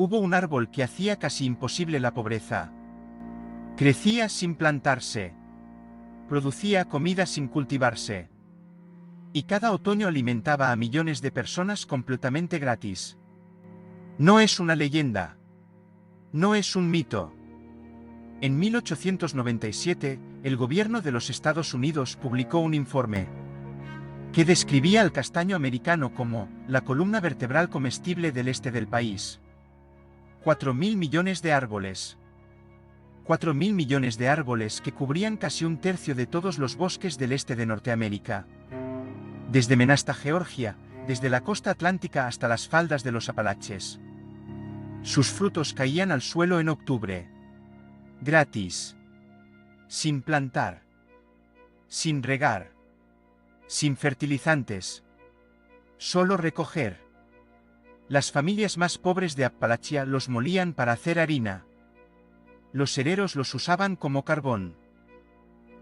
Hubo un árbol que hacía casi imposible la pobreza. Crecía sin plantarse. Producía comida sin cultivarse. Y cada otoño alimentaba a millones de personas completamente gratis. No es una leyenda. No es un mito. En 1897, el gobierno de los Estados Unidos publicó un informe que describía al castaño americano como la columna vertebral comestible del este del país. 4.000 millones de árboles. 4.000 millones de árboles que cubrían casi un tercio de todos los bosques del este de Norteamérica. Desde Menasta, Georgia, desde la costa atlántica hasta las faldas de los Apalaches. Sus frutos caían al suelo en octubre. Gratis. Sin plantar. Sin regar. Sin fertilizantes. Solo recoger. Las familias más pobres de Appalachia los molían para hacer harina. Los hereros los usaban como carbón.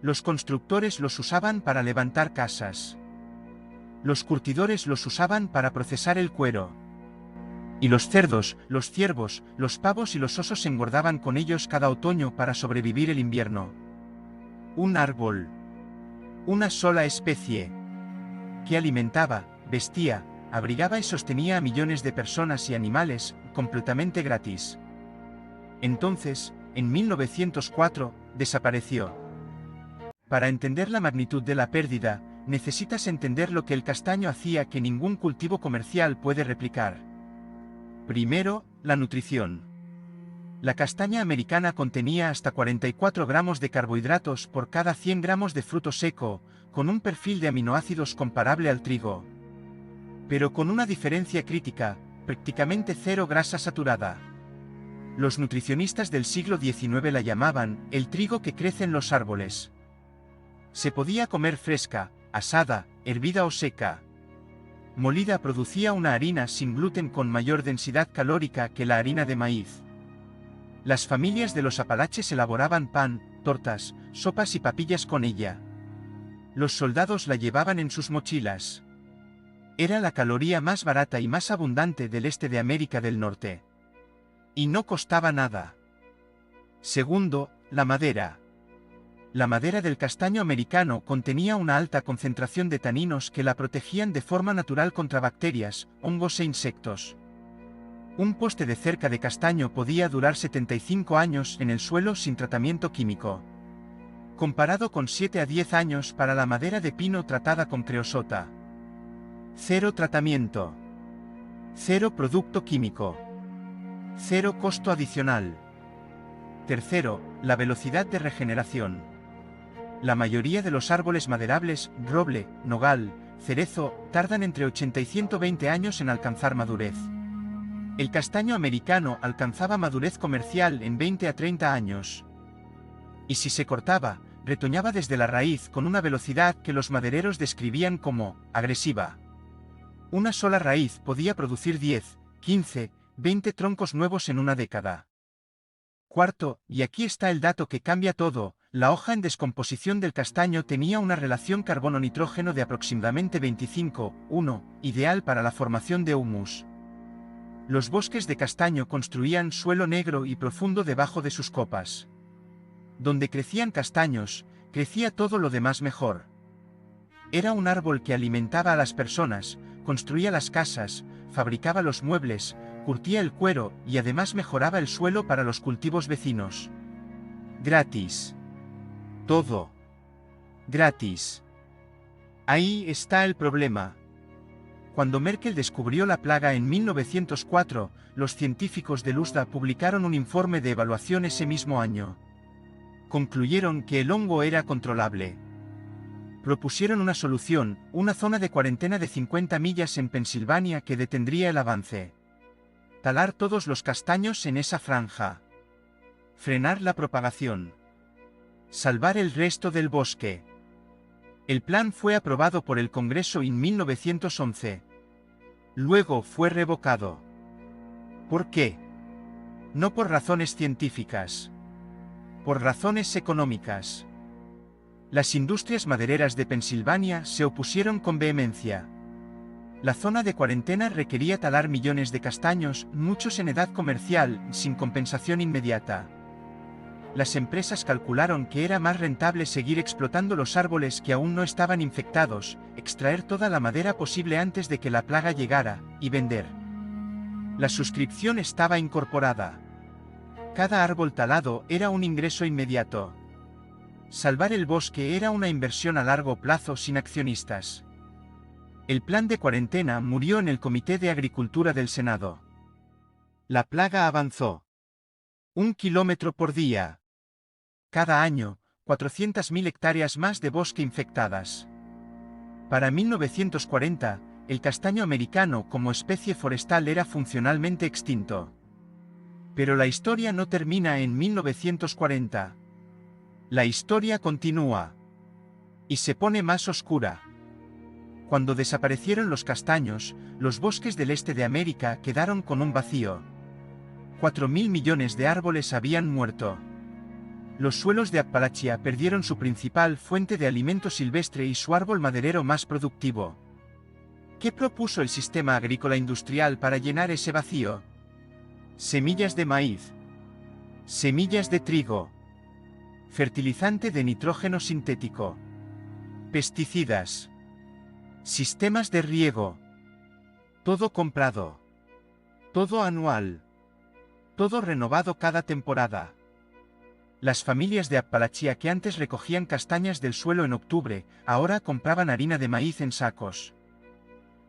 Los constructores los usaban para levantar casas. Los curtidores los usaban para procesar el cuero. Y los cerdos, los ciervos, los pavos y los osos engordaban con ellos cada otoño para sobrevivir el invierno. Un árbol. Una sola especie. Que alimentaba, vestía, abrigaba y sostenía a millones de personas y animales, completamente gratis. Entonces, en 1904, desapareció. Para entender la magnitud de la pérdida, necesitas entender lo que el castaño hacía que ningún cultivo comercial puede replicar. Primero, la nutrición. La castaña americana contenía hasta 44 gramos de carbohidratos por cada 100 gramos de fruto seco, con un perfil de aminoácidos comparable al trigo. Pero con una diferencia crítica, prácticamente cero grasa saturada. Los nutricionistas del siglo XIX la llamaban el trigo que crece en los árboles. Se podía comer fresca, asada, hervida o seca. Molida producía una harina sin gluten con mayor densidad calórica que la harina de maíz. Las familias de los Apalaches elaboraban pan, tortas, sopas y papillas con ella. Los soldados la llevaban en sus mochilas. Era la caloría más barata y más abundante del este de América del Norte. Y no costaba nada. Segundo, la madera. La madera del castaño americano contenía una alta concentración de taninos que la protegían de forma natural contra bacterias, hongos e insectos. Un poste de cerca de castaño podía durar 75 años en el suelo sin tratamiento químico. Comparado con 7 a 10 años para la madera de pino tratada con creosota. Cero tratamiento. Cero producto químico. Cero costo adicional. Tercero, la velocidad de regeneración. La mayoría de los árboles maderables, roble, nogal, cerezo, tardan entre 80 y 120 años en alcanzar madurez. El castaño americano alcanzaba madurez comercial en 20 a 30 años. Y si se cortaba, retoñaba desde la raíz con una velocidad que los madereros describían como agresiva. Una sola raíz podía producir 10, 15, 20 troncos nuevos en una década. Cuarto, y aquí está el dato que cambia todo, la hoja en descomposición del castaño tenía una relación carbono-nitrógeno de aproximadamente 25:1, ideal para la formación de humus. Los bosques de castaño construían suelo negro y profundo debajo de sus copas. Donde crecían castaños, crecía todo lo demás mejor. Era un árbol que alimentaba a las personas, construía las casas, fabricaba los muebles, curtía el cuero y además mejoraba el suelo para los cultivos vecinos. Gratis. Todo. Gratis. Ahí está el problema. Cuando Merkel descubrió la plaga en 1904, los científicos del USDA publicaron un informe de evaluación ese mismo año. Concluyeron que el hongo era controlable. Propusieron una solución, una zona de cuarentena de 50 millas en Pensilvania que detendría el avance. Talar todos los castaños en esa franja. Frenar la propagación. Salvar el resto del bosque. El plan fue aprobado por el Congreso en 1911. Luego fue revocado. ¿Por qué? No por razones científicas. Por razones económicas. Las industrias madereras de Pensilvania se opusieron con vehemencia. La zona de cuarentena requería talar millones de castaños, muchos en edad comercial, sin compensación inmediata. Las empresas calcularon que era más rentable seguir explotando los árboles que aún no estaban infectados, extraer toda la madera posible antes de que la plaga llegara, y vender. La suscripción estaba incorporada. Cada árbol talado era un ingreso inmediato. Salvar el bosque era una inversión a largo plazo sin accionistas. El plan de cuarentena murió en el Comité de Agricultura del Senado. La plaga avanzó. 1 kilómetro por día. Cada año, 400.000 hectáreas más de bosque infectadas. Para 1940, el castaño americano como especie forestal era funcionalmente extinto. Pero la historia no termina en 1940. La historia continúa. Y se pone más oscura. Cuando desaparecieron los castaños, los bosques del este de América quedaron con un vacío. 4.000 millones de árboles habían muerto. Los suelos de Appalachia perdieron su principal fuente de alimento silvestre y su árbol maderero más productivo. ¿Qué propuso el sistema agrícola industrial para llenar ese vacío? Semillas de maíz. Semillas de trigo. Fertilizante de nitrógeno sintético. Pesticidas. Sistemas de riego. Todo comprado. Todo anual. Todo renovado cada temporada. Las familias de Appalachia que antes recogían castañas del suelo en octubre, ahora compraban harina de maíz en sacos.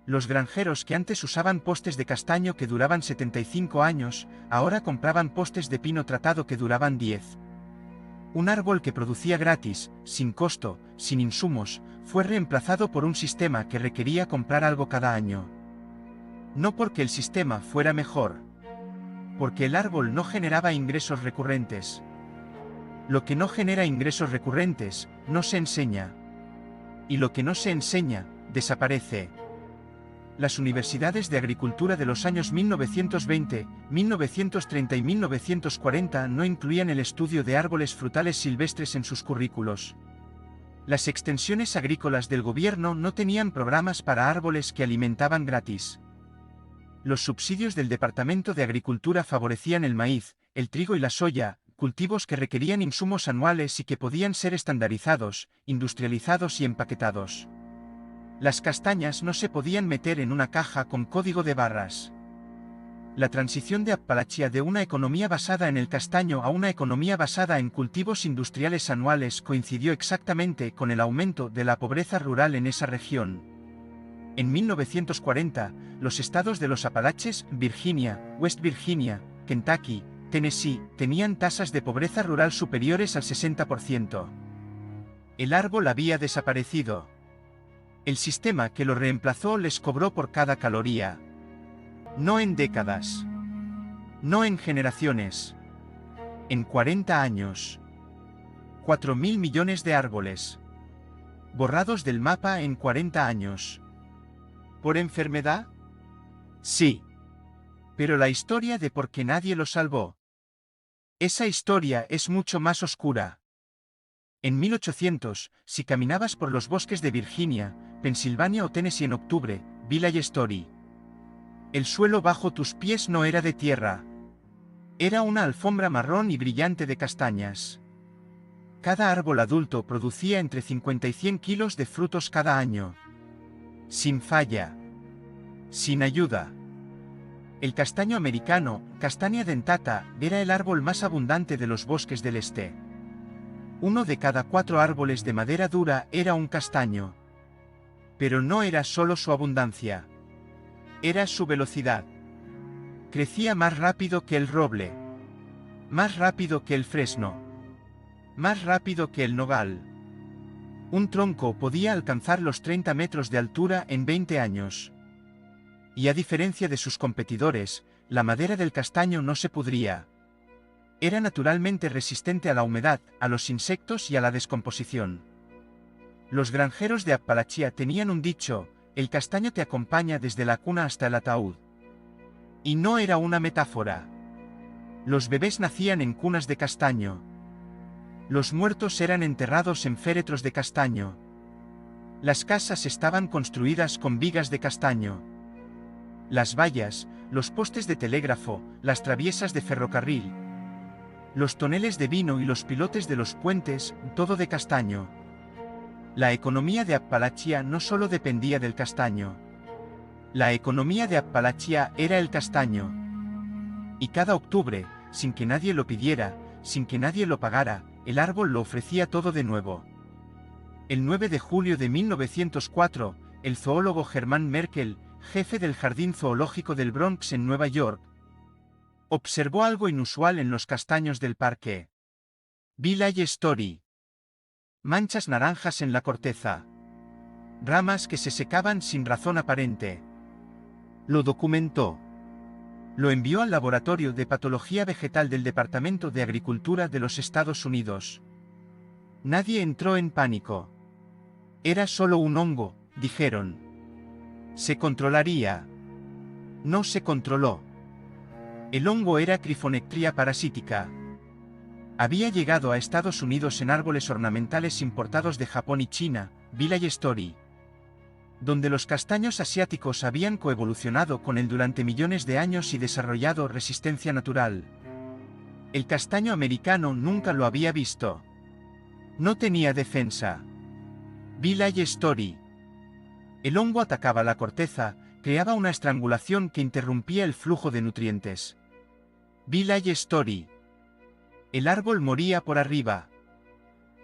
Los granjeros que antes usaban postes de castaño que duraban 75 años, ahora compraban postes de pino tratado que duraban 10. Un árbol que producía gratis, sin costo, sin insumos, fue reemplazado por un sistema que requería comprar algo cada año. No porque el sistema fuera mejor. Porque el árbol no generaba ingresos recurrentes. Lo que no genera ingresos recurrentes, no se enseña. Y lo que no se enseña, desaparece. Las universidades de agricultura de los años 1920, 1930 y 1940 no incluían el estudio de árboles frutales silvestres en sus currículos. Las extensiones agrícolas del gobierno no tenían programas para árboles que alimentaban gratis. Los subsidios del Departamento de Agricultura favorecían el maíz, el trigo y la soya, cultivos que requerían insumos anuales y que podían ser estandarizados, industrializados y empaquetados. Las castañas no se podían meter en una caja con código de barras. La transición de Appalachia de una economía basada en el castaño a una economía basada en cultivos industriales anuales coincidió exactamente con el aumento de la pobreza rural en esa región. En 1940, los estados de los Apalaches, Virginia, West Virginia, Kentucky, Tennessee, tenían tasas de pobreza rural superiores al 60%. El árbol había desaparecido. El sistema que lo reemplazó les cobró por cada caloría. No en décadas. No en generaciones. En 40 años. 4.000 millones de árboles. Borrados del mapa en 40 años. ¿Por enfermedad? Sí. Pero la historia de por qué nadie lo salvó. Esa historia es mucho más oscura. En 1800, si caminabas por los bosques de Virginia, Pensilvania o Tennessee en octubre, Village Story. El suelo bajo tus pies no era de tierra. Era una alfombra marrón y brillante de castañas. Cada árbol adulto producía entre 50 y 100 kilos de frutos cada año. Sin falla. Sin ayuda. El castaño americano, Castanea dentata, era el árbol más abundante de los bosques del este. 1 de cada 4 árboles de madera dura era un castaño. Pero no era solo su abundancia. Era su velocidad. Crecía más rápido que el roble. Más rápido que el fresno. Más rápido que el nogal. Un tronco podía alcanzar los 30 metros de altura en 20 años. Y a diferencia de sus competidores, la madera del castaño no se pudría. Era naturalmente resistente a la humedad, a los insectos y a la descomposición. Los granjeros de Appalachia tenían un dicho: el castaño te acompaña desde la cuna hasta el ataúd. Y no era una metáfora. Los bebés nacían en cunas de castaño. Los muertos eran enterrados en féretros de castaño. Las casas estaban construidas con vigas de castaño. Las vallas, los postes de telégrafo, las traviesas de ferrocarril, los toneles de vino y los pilotes de los puentes, todo de castaño. La economía de Appalachia no solo dependía del castaño. La economía de Appalachia era el castaño. Y cada octubre, sin que nadie lo pidiera, sin que nadie lo pagara, el árbol lo ofrecía todo de nuevo. El 9 de julio de 1904, el zoólogo Hermann Merkel, jefe del Jardín Zoológico del Bronx en Nueva York, observó algo inusual en los castaños del parque. Village Story. Manchas naranjas en la corteza. Ramas que se secaban sin razón aparente. Lo documentó. Lo envió al Laboratorio de Patología Vegetal del Departamento de Agricultura de los Estados Unidos. Nadie entró en pánico. Era solo un hongo, dijeron. Se controlaría. No se controló. El hongo era Cryphonectria parasítica. Había llegado a Estados Unidos en árboles ornamentales importados de Japón y China, Village Story, donde los castaños asiáticos habían coevolucionado con él durante millones de años y desarrollado resistencia natural. El castaño americano nunca lo había visto. No tenía defensa. Village Story. El hongo atacaba la corteza, creaba una estrangulación que interrumpía el flujo de nutrientes. Village Story. El árbol moría por arriba.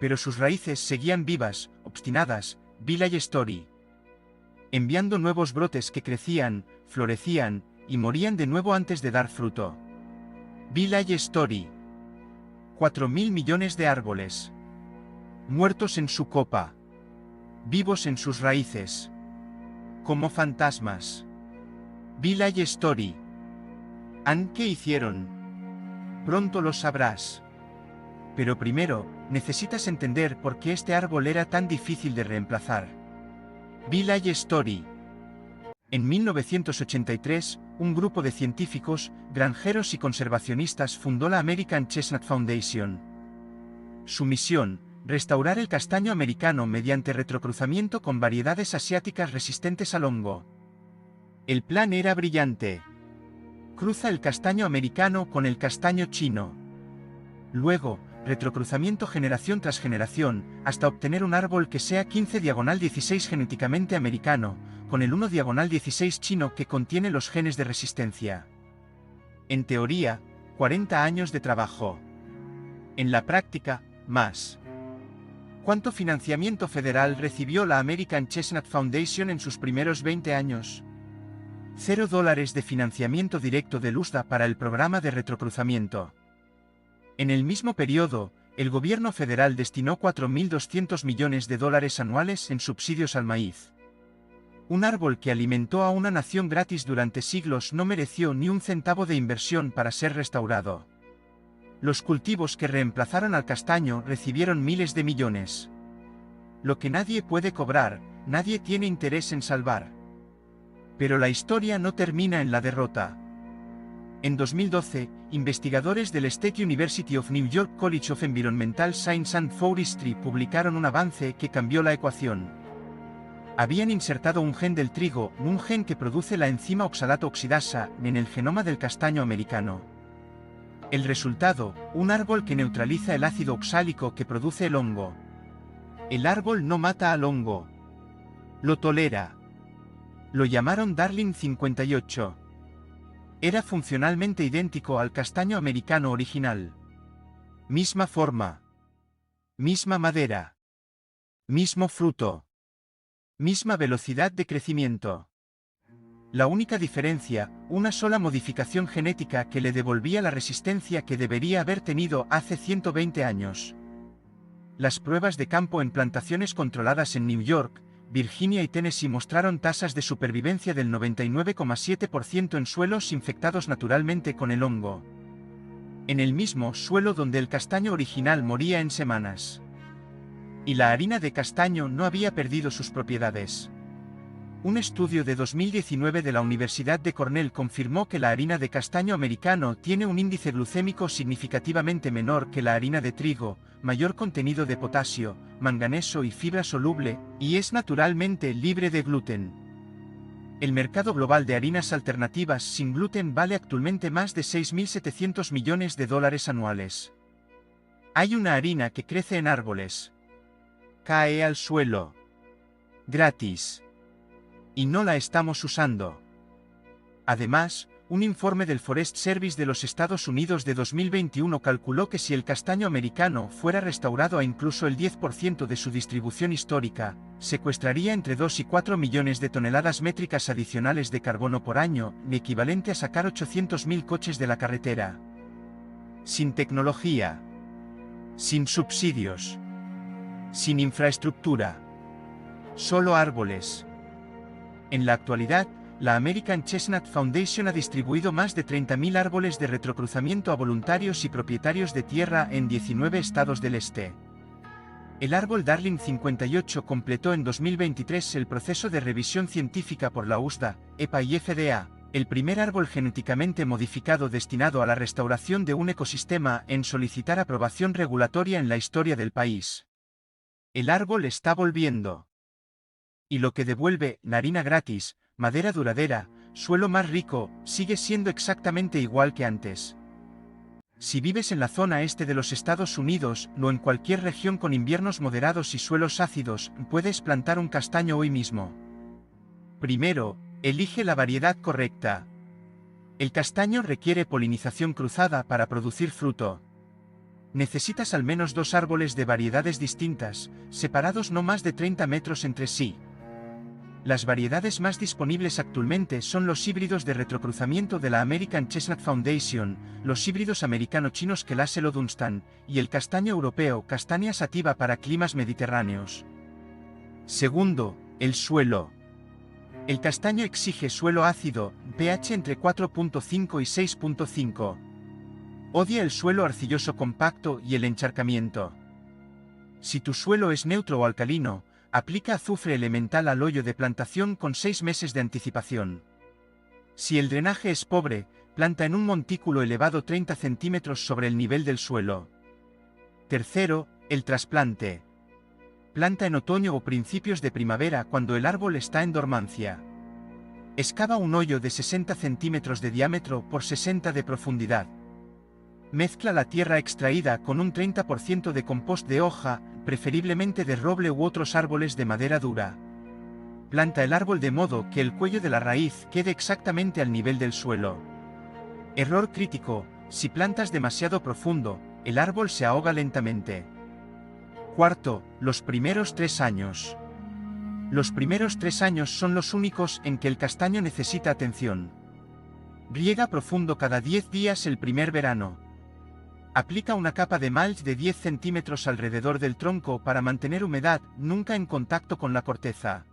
Pero sus raíces seguían vivas, obstinadas, Village Story. Enviando nuevos brotes que crecían, florecían, y morían de nuevo antes de dar fruto. Village Story. 4.000 millones de árboles. Muertos en su copa. Vivos en sus raíces. Como fantasmas. Village Story. ¿Qué hicieron? Pronto lo sabrás. Pero primero, necesitas entender por qué este árbol era tan difícil de reemplazar. Village Story. En 1983, un grupo de científicos, granjeros y conservacionistas fundó la American Chestnut Foundation. Su misión, restaurar el castaño americano mediante retrocruzamiento con variedades asiáticas resistentes al hongo. El plan era brillante. Cruza el castaño americano con el castaño chino. Luego, retrocruzamiento generación tras generación, hasta obtener un árbol que sea 15/16 genéticamente americano, con el 1/16 chino que contiene los genes de resistencia. En teoría, 40 años de trabajo. En la práctica, más. ¿Cuánto financiamiento federal recibió la American Chestnut Foundation en sus primeros 20 años? $0 de financiamiento directo del USDA para el programa de retrocruzamiento. En el mismo periodo, el gobierno federal destinó $4.200 millones anuales en subsidios al maíz. Un árbol que alimentó a una nación gratis durante siglos no mereció ni un centavo de inversión para ser restaurado. Los cultivos que reemplazaron al castaño recibieron miles de millones. Lo que nadie puede cobrar, nadie tiene interés en salvar. Pero la historia no termina en la derrota. En 2012, investigadores del State University of New York College of Environmental Science and Forestry publicaron un avance que cambió la ecuación. Habían insertado un gen del trigo, un gen que produce la enzima oxalato oxidasa, en el genoma del castaño americano. El resultado, un árbol que neutraliza el ácido oxálico que produce el hongo. El árbol no mata al hongo. Lo tolera. Lo llamaron Darling 58. Era funcionalmente idéntico al castaño americano original. Misma forma. Misma madera. Mismo fruto. Misma velocidad de crecimiento. La única diferencia, una sola modificación genética que le devolvía la resistencia que debería haber tenido hace 120 años. Las pruebas de campo en plantaciones controladas en New York, Virginia y Tennessee mostraron tasas de supervivencia del 99,7% en suelos infectados naturalmente con el hongo. En el mismo suelo donde el castaño original moría en semanas. Y la harina de castaño no había perdido sus propiedades. Un estudio de 2019 de la Universidad de Cornell confirmó que la harina de castaño americano tiene un índice glucémico significativamente menor que la harina de trigo, mayor contenido de potasio, manganeso y fibra soluble, y es naturalmente libre de gluten. El mercado global de harinas alternativas sin gluten vale actualmente más de 6.700 millones de dólares anuales. Hay una harina que crece en árboles. Cae al suelo. Gratis. Y no la estamos usando. Además, un informe del Forest Service de los Estados Unidos de 2021 calculó que si el castaño americano fuera restaurado a incluso el 10% de su distribución histórica, secuestraría entre 2 y 4 millones de toneladas métricas adicionales de carbono por año, equivalente a sacar 800.000 coches de la carretera. Sin tecnología. Sin subsidios. Sin infraestructura. Solo árboles. En la actualidad, la American Chestnut Foundation ha distribuido más de 30.000 árboles de retrocruzamiento a voluntarios y propietarios de tierra en 19 estados del este. El árbol Darling 58 completó en 2023 el proceso de revisión científica por la USDA, EPA y FDA, el primer árbol genéticamente modificado destinado a la restauración de un ecosistema en solicitar aprobación regulatoria en la historia del país. El árbol está volviendo. Y lo que devuelve, harina gratis, madera duradera, suelo más rico, sigue siendo exactamente igual que antes. Si vives en la zona este de los Estados Unidos o en cualquier región con inviernos moderados y suelos ácidos, puedes plantar un castaño hoy mismo. Primero, elige la variedad correcta. El castaño requiere polinización cruzada para producir fruto. Necesitas al menos 2 árboles de variedades distintas, separados no más de 30 metros entre sí. Las variedades más disponibles actualmente son los híbridos de retrocruzamiento de la American Chestnut Foundation, los híbridos americano-chinos Kelaselo Dunstan, y el castaño europeo Castanea sativa para climas mediterráneos. Segundo, el suelo. El castaño exige suelo ácido, pH entre 4.5 y 6.5. Odia el suelo arcilloso compacto y el encharcamiento. Si tu suelo es neutro o alcalino, aplica azufre elemental al hoyo de plantación con 6 meses de anticipación. Si el drenaje es pobre, planta en un montículo elevado 30 centímetros sobre el nivel del suelo. Tercero, el trasplante. Planta en otoño o principios de primavera cuando el árbol está en dormancia. Excava un hoyo de 60 centímetros de diámetro por 60 de profundidad. Mezcla la tierra extraída con un 30% de compost de hoja, preferiblemente de roble u otros árboles de madera dura. Planta el árbol de modo que el cuello de la raíz quede exactamente al nivel del suelo. Error crítico: si plantas demasiado profundo, el árbol se ahoga lentamente. Cuarto, los primeros 3 años. Los primeros 3 años son los únicos en que el castaño necesita atención. Riega profundo cada 10 días el primer verano. Aplica una capa de mulch de 10 centímetros alrededor del tronco para mantener humedad, nunca en contacto con la corteza.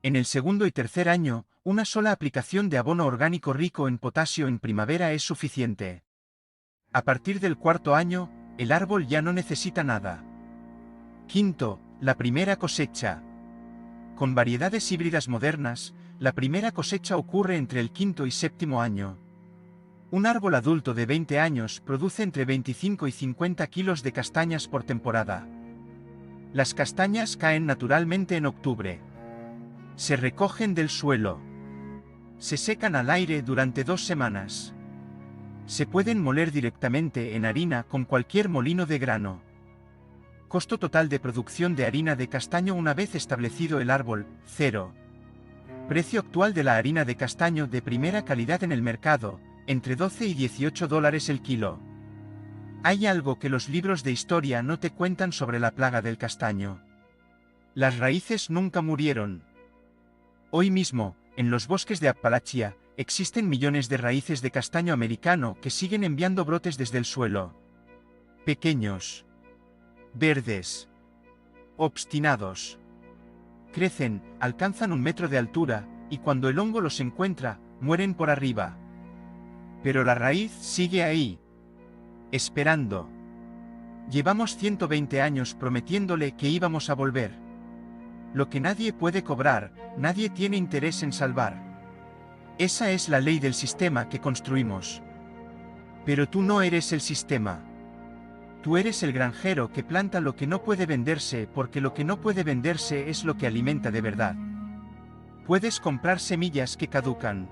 En el segundo y tercer año, una sola aplicación de abono orgánico rico en potasio en primavera es suficiente. A partir del cuarto año, el árbol ya no necesita nada. Quinto, la primera cosecha. Con variedades híbridas modernas, la primera cosecha ocurre entre el quinto y séptimo año. Un árbol adulto de 20 años produce entre 25 y 50 kilos de castañas por temporada. Las castañas caen naturalmente en octubre. Se recogen del suelo. Se secan al aire durante 2 semanas. Se pueden moler directamente en harina con cualquier molino de grano. Costo total de producción de harina de castaño una vez establecido el árbol, 0. Precio actual de la harina de castaño de primera calidad en el mercado, entre 12 y 18 dólares el kilo. Hay algo que los libros de historia no te cuentan sobre la plaga del castaño. Las raíces nunca murieron. Hoy mismo, en los bosques de Appalachia, existen millones de raíces de castaño americano que siguen enviando brotes desde el suelo. Pequeños. Verdes. Obstinados. Crecen, alcanzan 1 metro de altura, y cuando el hongo los encuentra, mueren por arriba. Pero la raíz sigue ahí. Esperando. Llevamos 120 años prometiéndole que íbamos a volver. Lo que nadie puede cobrar, nadie tiene interés en salvar. Esa es la ley del sistema que construimos. Pero tú no eres el sistema. Tú eres el granjero que planta lo que no puede venderse porque lo que no puede venderse es lo que alimenta de verdad. Puedes comprar semillas que caducan.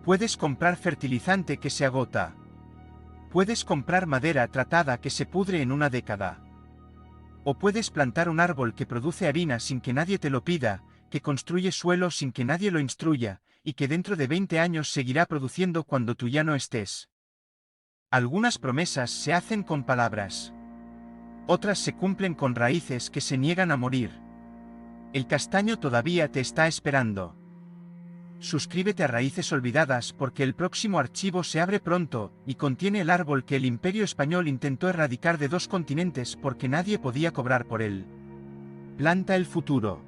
Puedes comprar fertilizante que se agota. Puedes comprar madera tratada que se pudre en una década. O puedes plantar un árbol que produce harina sin que nadie te lo pida, que construye suelo sin que nadie lo instruya, y que dentro de 20 años seguirá produciendo cuando tú ya no estés. Algunas promesas se hacen con palabras. Otras se cumplen con raíces que se niegan a morir. El castaño todavía te está esperando. Suscríbete a Raíces Olvidadas porque el próximo archivo se abre pronto y contiene el árbol que el Imperio Español intentó erradicar de 2 continentes porque nadie podía cobrar por él. Planta el futuro.